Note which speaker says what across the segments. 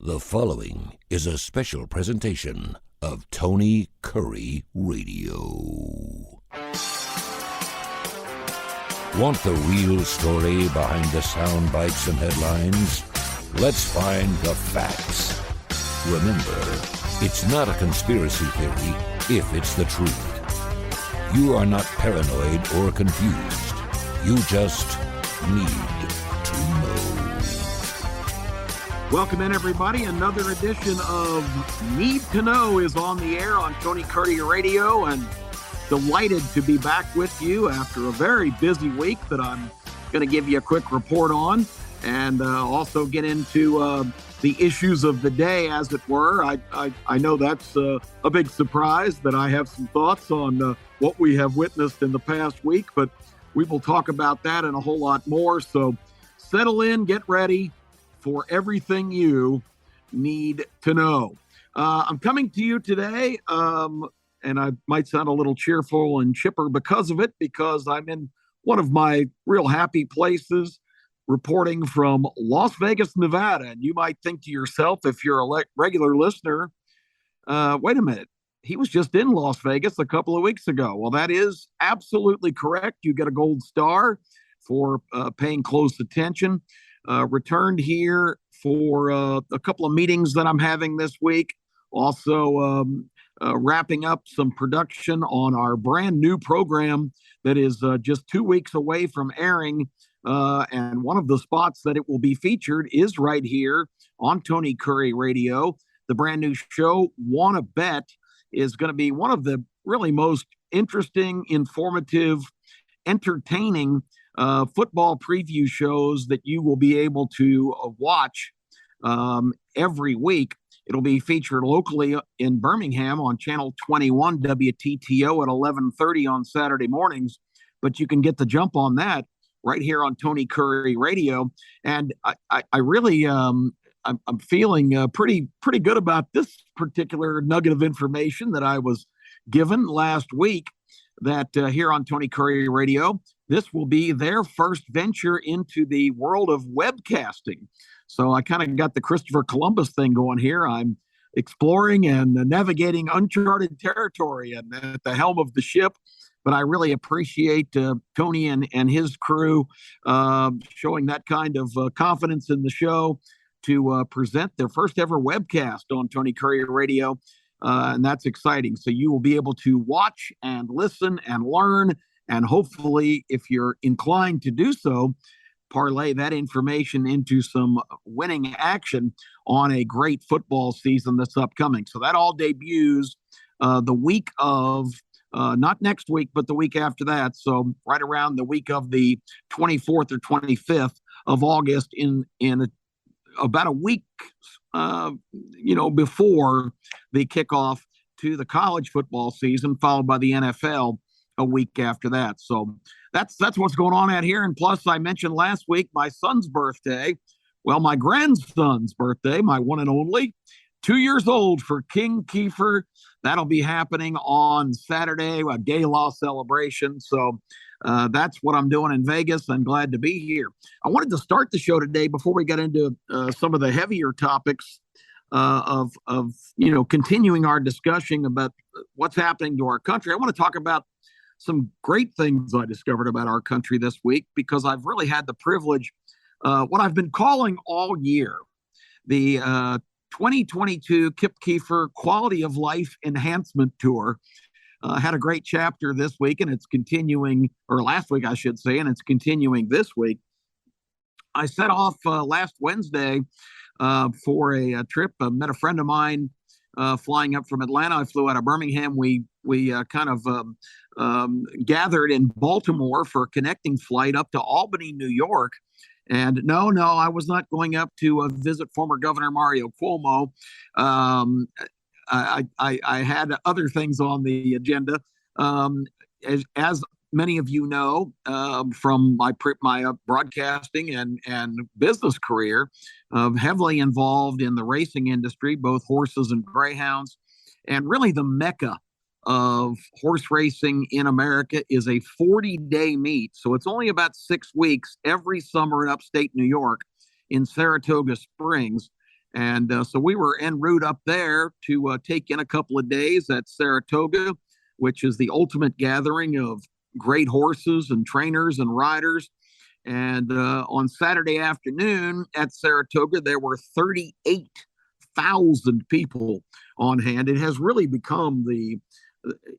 Speaker 1: The following is a special presentation of Tony Kurre Radio. Want the real story behind the sound bites and headlines? Let's find the facts. Remember, it's not a conspiracy theory if it's the truth. You are not paranoid or confused. You just need to know.
Speaker 2: Welcome in, everybody. Another edition of Need to Know is on the air on Tony Kurre Radio, and delighted to be back with you after a very busy week that I'm going to give you a quick report on, and also get into the issues of the day, as it were. I know that's a big surprise that I have some thoughts on what we have witnessed in the past week, but we will talk about that and a whole lot more. So settle in, get ready for everything you need to know. I'm coming to you today, and I might sound a little cheerful and chipper because of it, because I'm in one of my real happy places, reporting from Las Vegas, Nevada. And you might think to yourself, if you're a regular listener, wait a minute, he was just in Las Vegas a couple of weeks ago. Well, that is absolutely correct. You get a gold star for paying close attention. Returned here for a couple of meetings that I'm having this week. Also wrapping up some production on our brand new program that is just 2 weeks away from airing. And one of the spots that it will be featured is right here on Tony Kurre Radio. The brand new show, Wanna Bet, is going to be one of the really most interesting, informative, entertaining football preview shows that you will be able to watch every week. It'll be featured locally in Birmingham on Channel 21 WTTO at 11:30 on Saturday mornings, but you can get the jump on that right here on Tony Kurre Radio. And I really, I'm feeling pretty good about this particular nugget of information that I was given last week, that here on Tony Kurre Radio, this will be their first venture into the world of webcasting. So I kind of got the Christopher Columbus thing going here. I'm exploring and navigating uncharted territory and at the helm of the ship. But I really appreciate Tony and his crew showing that kind of confidence in the show to present their first ever webcast on Tony Kurre Radio. And that's exciting. So you will be able to watch and listen and learn, and hopefully, if you're inclined to do so, parlay that information into some winning action on a great football season that's upcoming. So that all debuts the week of, not next week, but the week after that. So right around the week of the 24th or 25th of August, in about a week, before the kickoff to the college football season, followed by the NFL a week after that. So that's what's going on out here. And plus, I mentioned last week my son's birthday. Well, my grandson's birthday, my one and only, 2 years old for King Keefer. That'll be happening on Saturday, a gala celebration. So that's what I'm doing in Vegas. I'm glad to be here. I wanted to start the show today before we get into some of the heavier topics of continuing our discussion about what's happening to our country. I want to talk about some great things I discovered about our country this week, because I've really had the privilege, what I've been calling all year, the 2022 Kip Keefer Quality of Life Enhancement Tour. Had a great chapter this week, and it's continuing, or last week, I should say, and it's continuing this week. I set off last Wednesday for a trip. I met a friend of mine flying up from Atlanta. I flew out of Birmingham. We kind of gathered in Baltimore for a connecting flight up to Albany, New York. And no, I was not going up to visit former Governor Mario Cuomo. I had other things on the agenda. As many of you know, from my broadcasting and business career, heavily involved in the racing industry, both horses and greyhounds. And really the mecca of horse racing in America is a 40-day meet. So it's only about 6 weeks every summer in upstate New York in Saratoga Springs. And so we were en route up there to take in a couple of days at Saratoga, which is the ultimate gathering of great horses and trainers and riders. And on Saturday afternoon at Saratoga, there were 38,000 people on hand. It has really become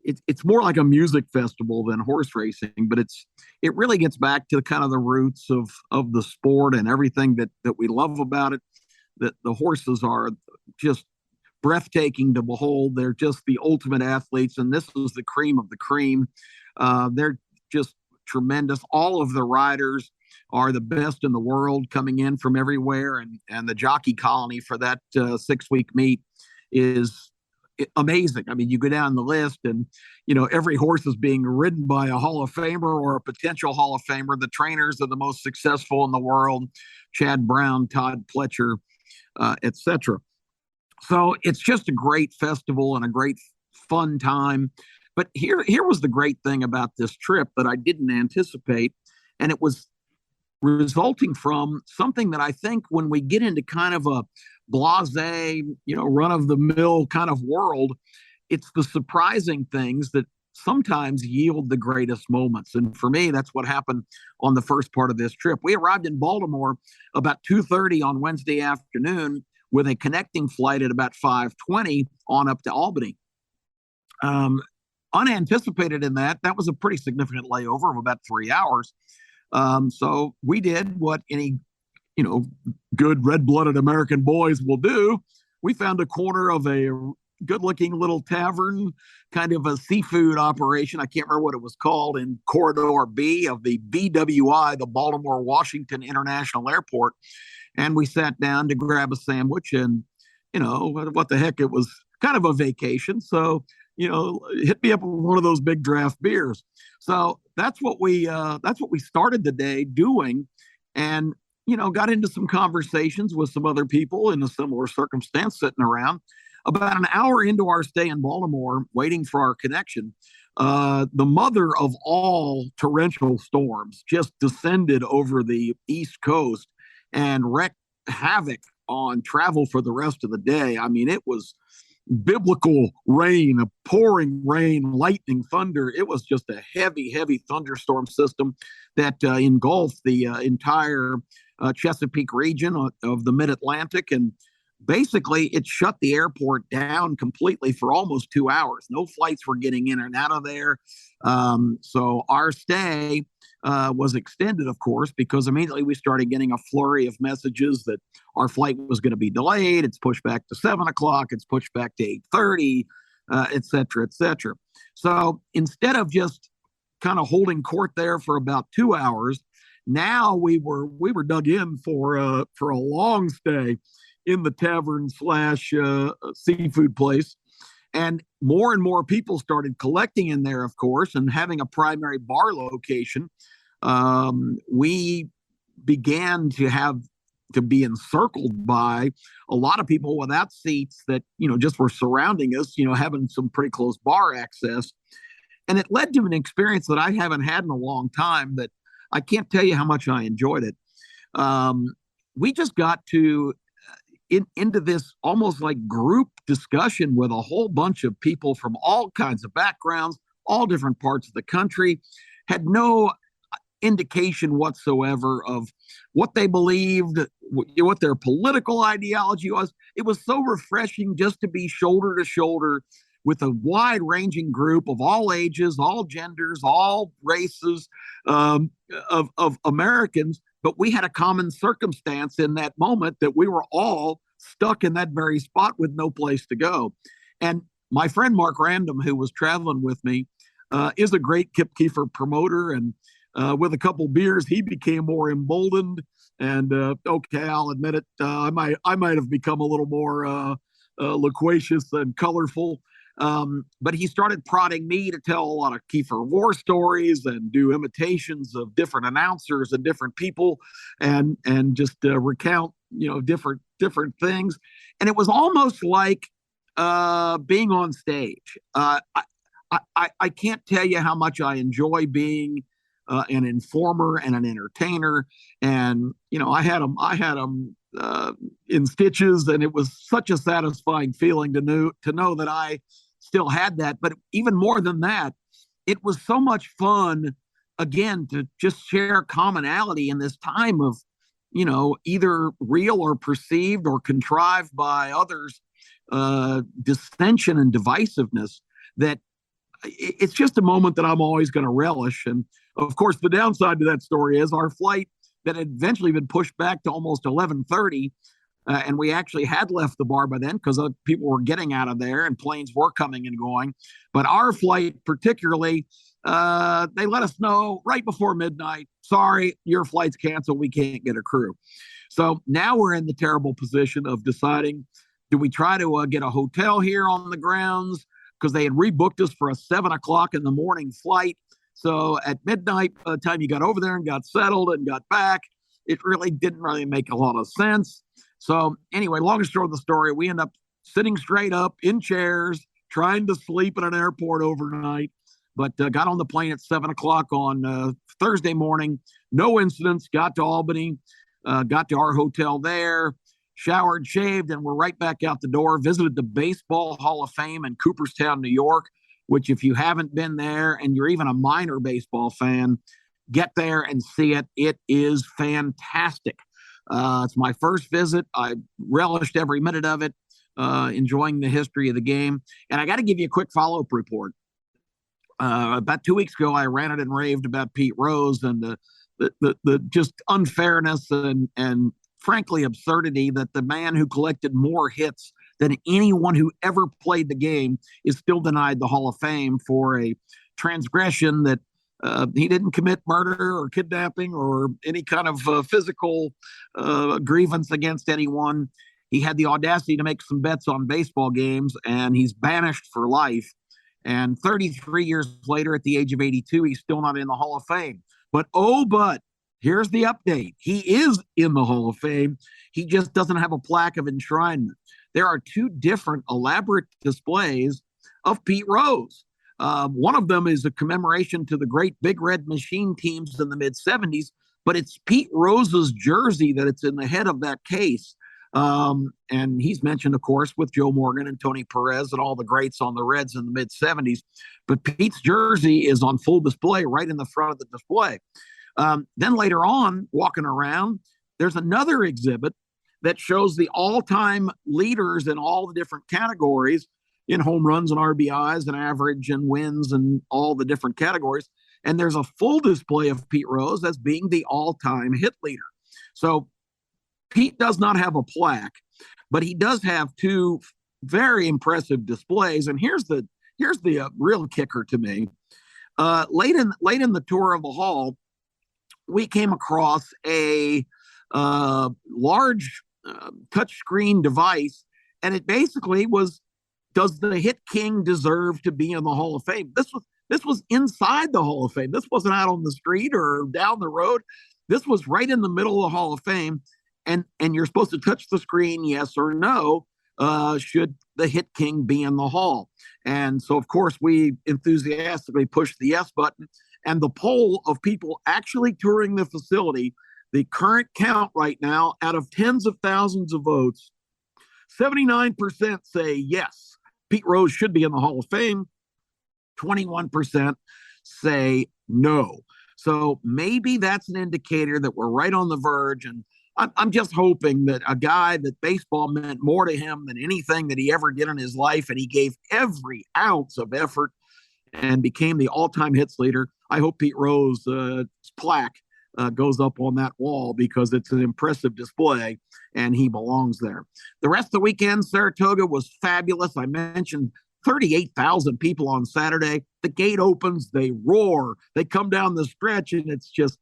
Speaker 2: it's more like a music festival than horse racing, but it really gets back to kind of the roots of the sport and everything that we love about it. That the horses are just breathtaking to behold. They're just the ultimate athletes, and this is the cream of the cream. They're just tremendous. All of the riders are the best in the world, coming in from everywhere, and the jockey colony for that 6-week meet is amazing. I mean, you go down the list, and every horse is being ridden by a Hall of Famer or a potential Hall of Famer. The trainers are the most successful in the world: Chad Brown, Todd Pletcher, etc. So it's just a great festival and a great fun time. But here was the great thing about this trip that I didn't anticipate, and it was resulting from something that I think when we get into kind of a blasé, run-of-the-mill kind of world, it's the surprising things that sometimes yield the greatest moments. And for me, that's what happened on the first part of this trip. We arrived in Baltimore about 2:30 on Wednesday afternoon with a connecting flight at about 5:20 on up to Albany. Unanticipated in that was a pretty significant layover of about 3 hours. So we did what any, good red-blooded American boys will do. We found a corner of a good-looking little tavern, kind of a seafood operation. I can't remember what it was called, in Corridor B of the BWI, the Baltimore Washington International Airport. And we sat down to grab a sandwich, and, what the heck, it was kind of a vacation. So, hit me up with one of those big draft beers. So that's what we started the day doing, and got into some conversations with some other people in a similar circumstance sitting around. About an hour into our stay in Baltimore, waiting for our connection, the mother of all torrential storms just descended over the East Coast and wreaked havoc on travel for the rest of the day. I mean, it was biblical rain, a pouring rain, lightning, thunder. It was just a heavy, heavy thunderstorm system that engulfed the entire Chesapeake region of the mid-Atlantic. And basically, it shut the airport down completely for almost 2 hours. No flights were getting in and out of there. So our stay was extended, of course, because immediately we started getting a flurry of messages that our flight was going to be delayed. It's pushed back to 7 o'clock. It's pushed back to 8:30, et cetera, et cetera. So instead of just kind of holding court there for about 2 hours, now we were dug in for a long stay in the tavern slash seafood place. And more people started collecting in there, of course, and having a primary bar location. We began to be encircled by a lot of people without seats that, just were surrounding us, having some pretty close bar access. And it led to an experience that I haven't had in a long time, that I can't tell you how much I enjoyed it. We just got to into this almost like group discussion with a whole bunch of people from all kinds of backgrounds, all different parts of the country, had no indication whatsoever of what they believed, what their political ideology was. It was so refreshing just to be shoulder to shoulder with a wide-ranging group of all ages, all genders, all races of Americans. But we had a common circumstance in that moment, that we were all stuck in that very spot with no place to go. And my friend Mark Random, who was traveling with me, is a great Keefer promoter. And with a couple beers, he became more emboldened. And okay, I'll admit it, I might have become a little more loquacious and colorful. But he started prodding me to tell a lot of Keefer war stories and do imitations of different announcers and different people, and just recount different things. And it was almost like being on stage. I can't tell you how much I enjoy being an informer and an entertainer. And I had them in stitches, and it was such a satisfying feeling to know that I still had that. But even more than that, it was so much fun again to just share commonality in this time of, either real or perceived or contrived by others, dissension and divisiveness. That it's just a moment that I'm always going to relish. And of course, the downside to that story is our flight that had eventually been pushed back to almost 11:30. And we actually had left the bar by then because people were getting out of there and planes were coming and going. But our flight particularly, they let us know right before midnight, sorry, your flight's canceled. We can't get a crew. So now we're in the terrible position of deciding, do we try to get a hotel here on the grounds? Because they had rebooked us for a 7 o'clock in the morning flight. So at midnight, by the time you got over there and got settled and got back, it really didn't really make a lot of sense. So anyway, long and short of the story, we end up sitting straight up in chairs, trying to sleep at an airport overnight, but got on the plane at 7 o'clock on Thursday morning. No incidents, got to Albany, got to our hotel there, showered, shaved, and we're right back out the door. Visited the Baseball Hall of Fame in Cooperstown, New York, which if you haven't been there and you're even a minor baseball fan, get there and see it. It is fantastic. It's my first visit. I relished every minute of it, enjoying the history of the game. And I got to give you a quick follow-up report. About 2 weeks ago, I ranted and raved about Pete Rose and the just unfairness and frankly absurdity that the man who collected more hits than anyone who ever played the game is still denied the Hall of Fame for a transgression that he didn't commit murder or kidnapping or any kind of physical grievance against anyone. He had the audacity to make some bets on baseball games, and he's banished for life. And 33 years later, at the age of 82, he's still not in the Hall of Fame. But here's the update. He is in the Hall of Fame. He just doesn't have a plaque of enshrinement. There are two different elaborate displays of Pete Rose. One of them is a commemoration to the great Big Red Machine teams in the mid-'70s, but it's Pete Rose's jersey that it's in the head of that case. And he's mentioned, of course, with Joe Morgan and Tony Perez and all the greats on the Reds in the mid-'70s. But Pete's jersey is on full display right in the front of the display. Then later on, walking around, there's another exhibit that shows the all-time leaders in all the different categories in home runs and RBIs and average and wins and all the different categories. And there's a full display of Pete Rose as being the all-time hit leader. So Pete does not have a plaque, but he does have two very impressive displays. And here's the real kicker to me. Late in the tour of the hall, we came across a large touchscreen device, and it basically was, does the Hit King deserve to be in the Hall of Fame? This was inside the Hall of Fame. This wasn't out on the street or down the road. This was right in the middle of the Hall of Fame, and you're supposed to touch the screen, yes or no, should the Hit King be in the Hall? And so, of course, we enthusiastically pushed the yes button, and the poll of people actually touring the facility, the current count right now, out of tens of thousands of votes, 79% say yes, Pete Rose should be in the Hall of Fame. 21% say no. So maybe that's an indicator that we're right on the verge. And I'm just hoping that a guy that baseball meant more to him than anything that he ever did in his life, and he gave every ounce of effort and became the all-time hits leader. I hope Pete Rose's plaque goes up on that wall because it's an impressive display and he belongs there. The rest of the weekend, Saratoga was fabulous. I mentioned 38,000 people on Saturday. The gate opens, they roar, they come down the stretch, and it's just,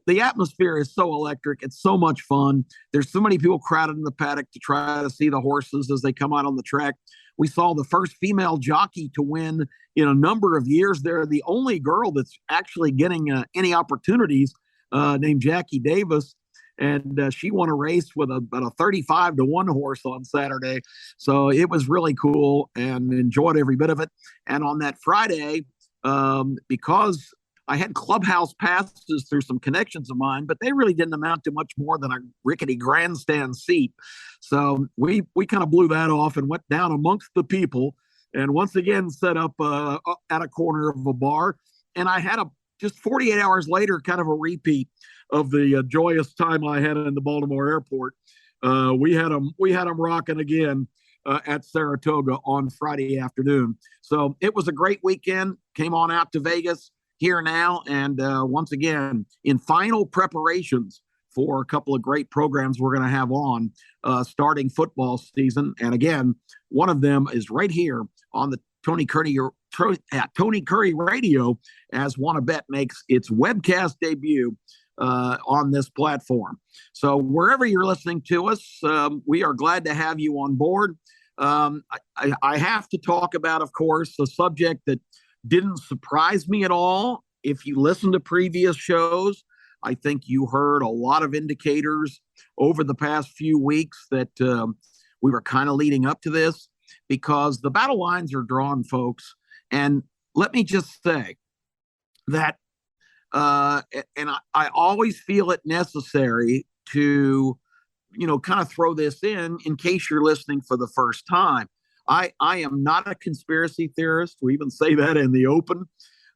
Speaker 2: the atmosphere is so electric. It's so much fun. There's so many people crowded in the paddock to try to see the horses as they come out on the track. We saw the first female jockey to win in a number of years. They're the only girl that's actually getting any opportunities, named Jackie Davis. And she won a race with about a 35-1 horse on Saturday. So it was really cool and enjoyed every bit of it. And on that Friday, because I had clubhouse passes through some connections of mine, but they really didn't amount to much more than a rickety grandstand seat. So we kind of blew that off and went down amongst the people, and once again set up at a corner of a bar. And I had just 48 hours later, kind of a repeat of the joyous time I had in the Baltimore airport. We had them rocking again at Saratoga on Friday afternoon. So it was a great weekend. Came on out to Vegas here now, and once again in final preparations for a couple of great programs we're going to have on starting football season. And again, one of them is right here on the Tony Kurre Radio, as Wanna Bet makes its webcast debut on this platform. So wherever you're listening to us, we are glad to have you on board. I have to talk about, of course, a subject that didn't surprise me at all. If you listen to previous shows, I think you heard a lot of indicators over the past few weeks that we were kind of leading up to this, because the battle lines are drawn, folks. And let me just say that, and I always feel it necessary to, kind of throw this in case you're listening for the first time. I am not a conspiracy theorist. We even say that in the open.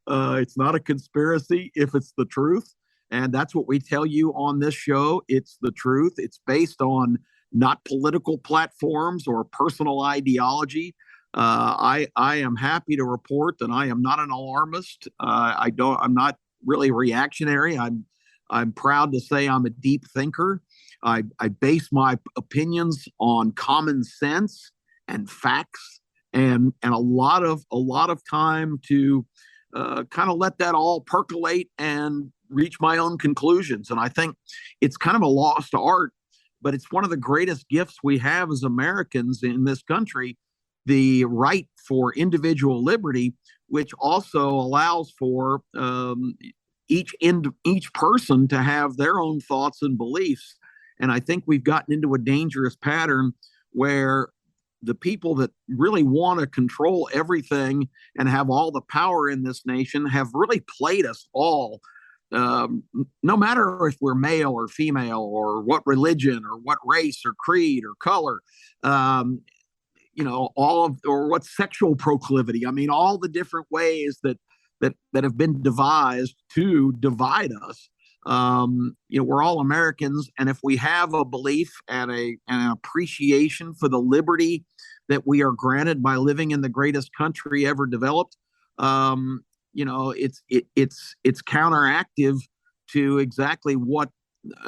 Speaker 2: It's not a conspiracy if it's the truth. And that's what we tell you on this show. It's the truth. It's based on not political platforms or personal ideology. I am happy to report that I am not an alarmist. I'm not really reactionary. I'm proud to say I'm a deep thinker. I base my opinions on common sense and facts, and a lot of time to kind of let that all percolate and reach my own conclusions. And I think it's kind of a lost art, but it's one of the greatest gifts we have as Americans in this country, the right for individual liberty, which also allows for each person to have their own thoughts and beliefs. And I think we've gotten into a dangerous pattern where the people that really want to control everything and have all the power in this nation have really played us all. No matter if we're male or female or what religion or what race or creed or color, or what sexual proclivity. I mean, all the different ways that have been devised to divide us. We're all Americans, and if we have a belief and an appreciation for the liberty that we are granted by living in the greatest country ever developed, it's counteractive to exactly what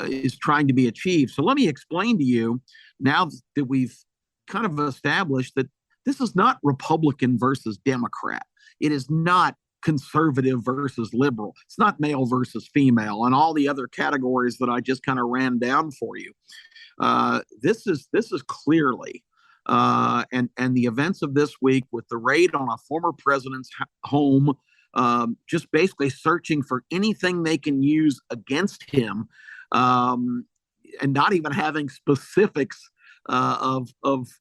Speaker 2: is trying to be achieved. So let me explain to you, now that we've kind of established that this is not Republican versus Democrat. It is not conservative versus liberal. It's not male versus female and all the other categories that I just kind of ran down for you. This is clearly and the events of this week with the raid on a former president's home, just basically searching for anything they can use against him, and not even having specifics of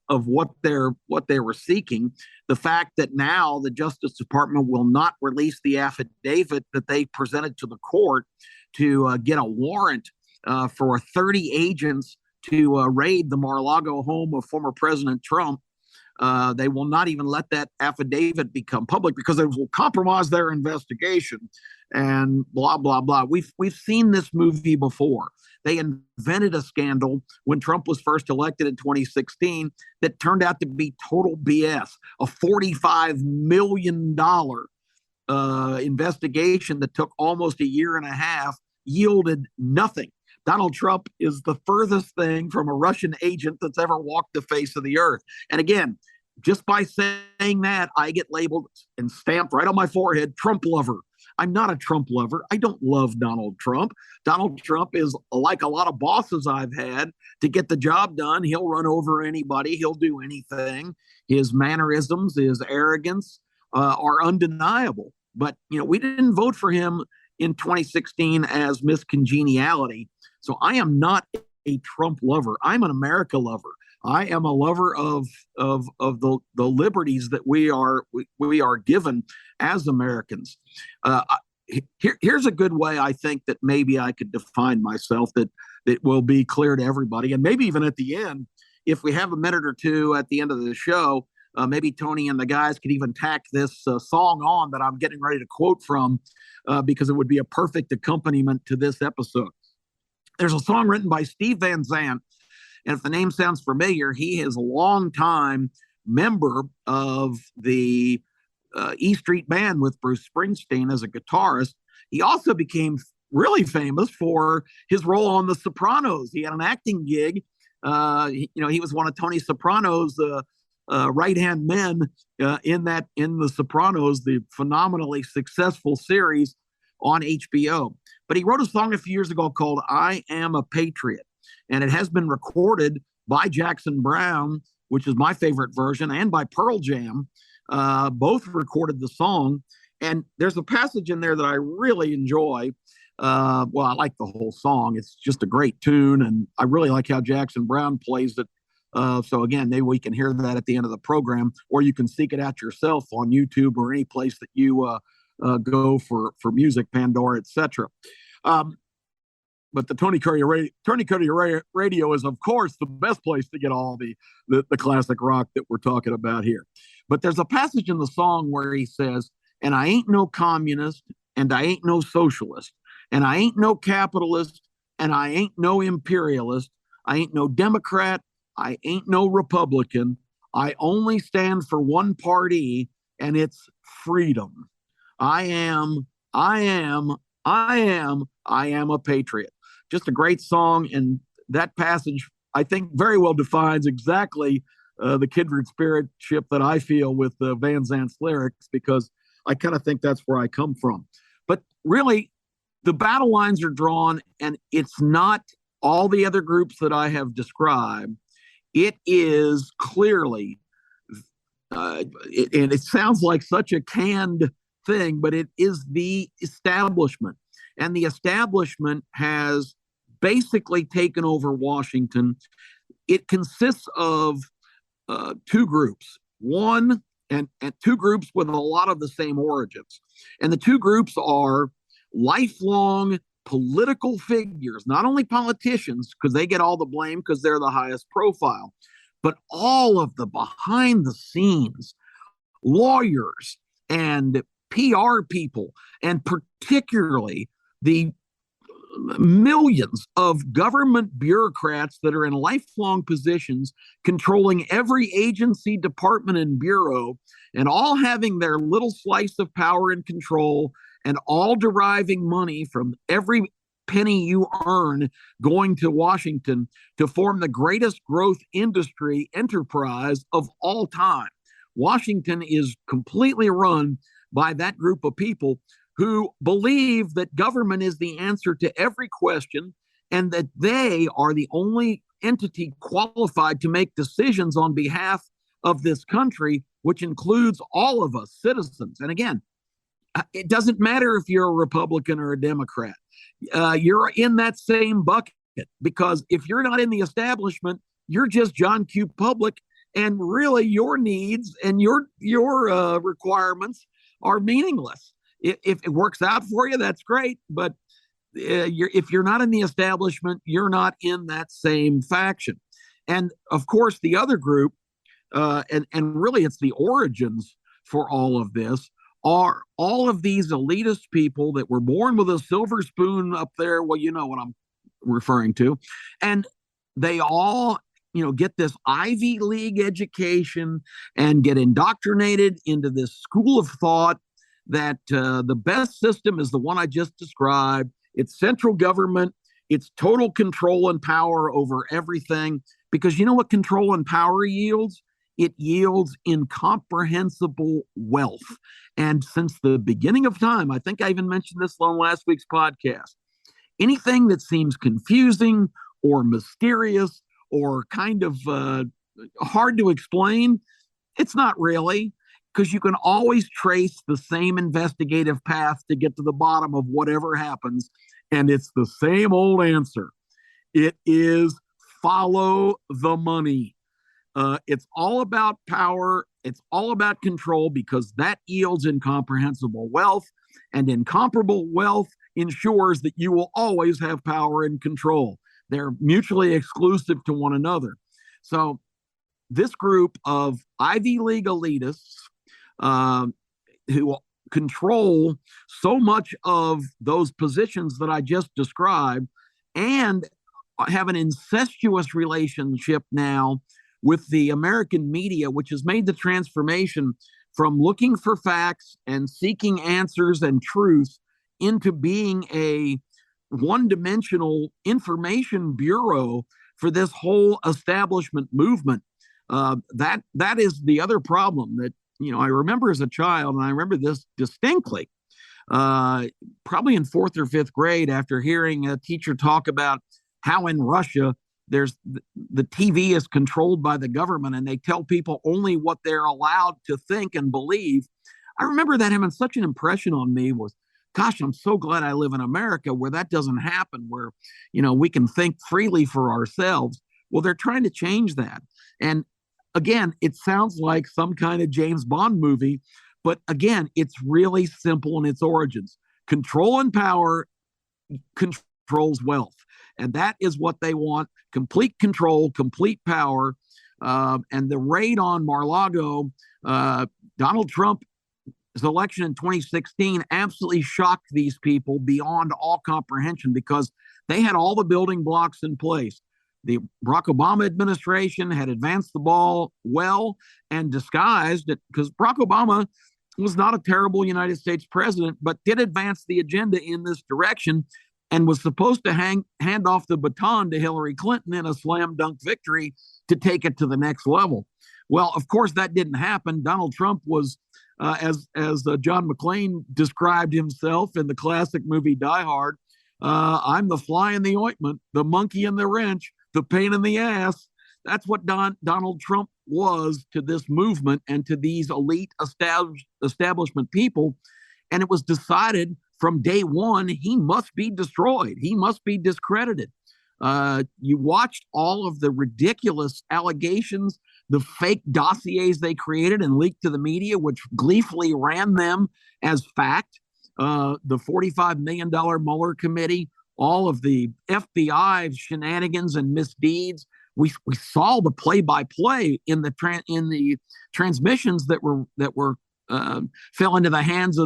Speaker 2: what they were seeking. The fact that now the Justice Department will not release the affidavit that they presented to the court to get a warrant for 30 agents to raid the Mar-a-Lago home of former President Trump. They will not even let that affidavit become public because it will compromise their investigation and blah, blah, blah. We've seen this movie before. They invented a scandal when Trump was first elected in 2016 that turned out to be total BS. A $45 million investigation that took almost a year and a half yielded nothing. Donald Trump is the furthest thing from a Russian agent that's ever walked the face of the earth. And again, just by saying that, I get labeled and stamped right on my forehead, Trump lover. I'm not a Trump lover. I don't love Donald Trump. Donald Trump is like a lot of bosses I've had. To get the job done, he'll run over anybody. He'll do anything. His mannerisms, his arrogance are undeniable. But, we didn't vote for him in 2016 as Miss Congeniality. So I am not a Trump lover. I'm an America lover. I am a lover of the liberties that we are given as Americans. here's a good way I think that maybe I could define myself that will be clear to everybody, and maybe even at the end, if we have a minute or two at the end of the show, maybe Tony and the guys could even tack this song on that I'm getting ready to quote from, because it would be a perfect accompaniment to this episode. There's a song written by Steve Van Zandt, and if the name sounds familiar, he is a longtime member of the E Street Band with Bruce Springsteen as a guitarist. He also became really famous for his role on The Sopranos. He had an acting gig. He was one of Tony Soprano's right-hand men in The Sopranos, the phenomenally successful series on HBO. But he wrote a song a few years ago called "I Am a Patriot," and it has been recorded by Jackson Browne, which is my favorite version, and by Pearl Jam. Both recorded the song, and there's a passage in there that I really enjoy. Well, I like the whole song. It's just a great tune, and I really like how Jackson Browne plays it. So again, maybe we can hear that at the end of the program, or you can seek it out yourself on YouTube or any place that you go for music, Pandora, etc. But the Tony Curry Radio is, of course, the best place to get all the classic rock that we're talking about here. But there's a passage in the song where he says, "And I ain't no communist, and I ain't no socialist, and I ain't no capitalist, and I ain't no imperialist. I ain't no Democrat, I ain't no Republican. I only stand for one party, and it's freedom. I am a patriot." Just a great song, and that passage, I think, very well defines exactly the kindred spiritship that I feel with Van Zandt's lyrics, because I kind of think that's where I come from. But really, the battle lines are drawn, and it's not all the other groups that I have described. It is clearly, and it sounds like such a canned thing, but it is the establishment. And the establishment has basically taken over Washington. It consists of two groups, and two groups with a lot of the same origins. And the two groups are lifelong political figures, not only politicians, because they get all the blame because they're the highest profile, but all of the behind the scenes lawyers and PR people, and particularly the millions of government bureaucrats that are in lifelong positions, controlling every agency, department, and bureau, and all having their little slice of power and control, and all deriving money from every penny you earn going to Washington to form the greatest growth industry enterprise of all time. Washington is completely run by that group of people who believe that government is the answer to every question, and that they are the only entity qualified to make decisions on behalf of this country, which includes all of us citizens. And again, it doesn't matter if you're a Republican or a Democrat. You're in that same bucket, because if you're not in the establishment, you're just John Q. Public, and really your needs and your requirements are meaningless. If it works out for you, that's great. But if you're not in the establishment, you're not in that same faction. And of course, the other group, and really it's the origins for all of this, are all of these elitist people that were born with a silver spoon up there. Well, you know what I'm referring to. And they all, get this Ivy League education and get indoctrinated into this school of thought that the best system is the one I just described. It's central government. It's total control and power over everything. Because you know what control and power yields? It yields incomprehensible wealth. And since the beginning of time, I think I even mentioned this on last week's podcast, anything that seems confusing or mysterious or kind of hard to explain, it's not really, because you can always trace the same investigative path to get to the bottom of whatever happens, and it's the same old answer. It is follow the money. It's all about power. It's all about control, because that yields incomprehensible wealth. and incomparable wealth ensures that you will always have power and control. They're mutually exclusive to one another. So this group of Ivy League elitists who control so much of those positions that I just described and have an incestuous relationship now with the American media, which has made the transformation from looking for facts and seeking answers and truth into being a one-dimensional information bureau for this whole establishment movement. That is the other problem that, I remember as a child, and I remember this distinctly, probably in 4th or 5th grade, after hearing a teacher talk about how in Russia the TV is controlled by the government and they tell people only what they're allowed to think and believe. I remember that having such an impression on me. Was, gosh, I'm so glad I live in America where that doesn't happen, where, we can think freely for ourselves. Well, they're trying to change that. And again, it sounds like some kind of James Bond movie, but again, it's really simple in its origins. Control and power controls wealth. And that is what they want: complete control, complete power. And the raid on Mar-a-Lago, Donald Trump's election in 2016 absolutely shocked these people beyond all comprehension because they had all the building blocks in place. The Barack Obama administration had advanced the ball well and disguised it, because Barack Obama was not a terrible United States president, but did advance the agenda in this direction and was supposed to hand off the baton to Hillary Clinton in a slam dunk victory to take it to the next level. Well, of course, that didn't happen. Donald Trump was, as John McClane described himself in the classic movie Die Hard, I'm the fly in the ointment, the monkey in the wrench, the pain in the ass. That's what Donald Trump was to this movement and to these elite establishment people. And it was decided from day one, he must be destroyed. He must be discredited. You watched all of the ridiculous allegations, the fake dossiers they created and leaked to the media, which gleefully ran them as fact. The $45 million Mueller committee, all of the FBI shenanigans and misdeeds. We saw the play-by-play in the transmissions that fell into the hands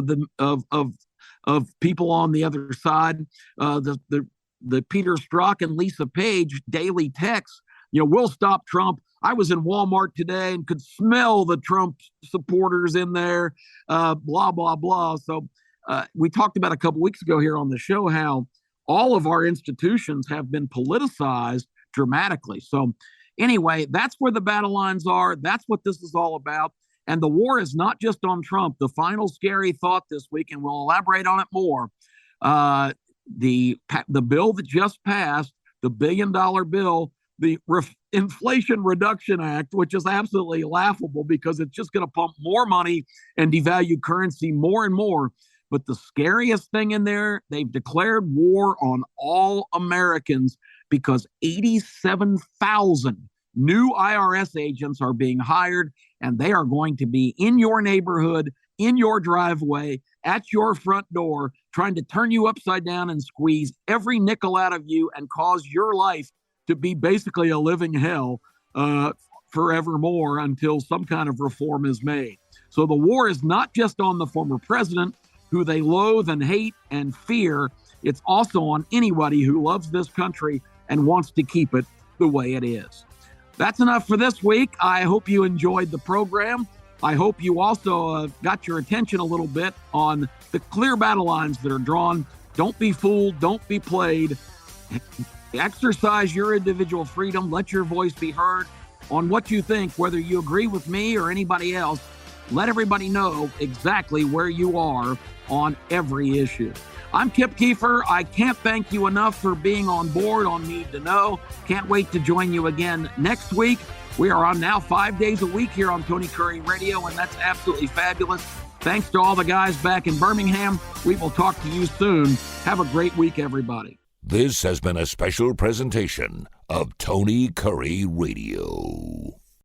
Speaker 2: of people on the other side. The Peter Strzok and Lisa Page daily texts. We'll stop Trump. I was in Walmart today and could smell the Trump supporters in there. Blah blah blah. So we talked about a couple weeks ago here on the show how all of our institutions have been politicized dramatically. So anyway, that's where the battle lines are. That's what this is all about. And the war is not just on Trump. The final scary thought this week, and we'll elaborate on it more, the bill that just passed, the $1 billion bill, the Inflation Reduction Act, which is absolutely laughable because it's just going to pump more money and devalue currency more and more. But the scariest thing in there, they've declared war on all Americans because 87,000 new IRS agents are being hired, and they are going to be in your neighborhood, in your driveway, at your front door, trying to turn you upside down and squeeze every nickel out of you and cause your life to be basically a living hell forevermore until some kind of reform is made. So the war is not just on the former president, who they loathe and hate and fear. It's also on anybody who loves this country and wants to keep it the way it is. That's enough for this week. I hope you enjoyed the program. I hope you also got your attention a little bit on the clear battle lines that are drawn. Don't be fooled. Don't be played. Exercise your individual freedom. Let your voice be heard on what you think, whether you agree with me or anybody else. Let everybody know exactly where you are on every issue. I'm Kip Keefer. I can't thank you enough for being on board on Need to Know. Can't wait to join you again next week. We are on now 5 days a week here on Tony Kurre Radio, and that's absolutely fabulous. Thanks to all the guys back in Birmingham. We will talk to you soon. Have a great week, everybody.
Speaker 1: This has been a special presentation of Tony Kurre Radio.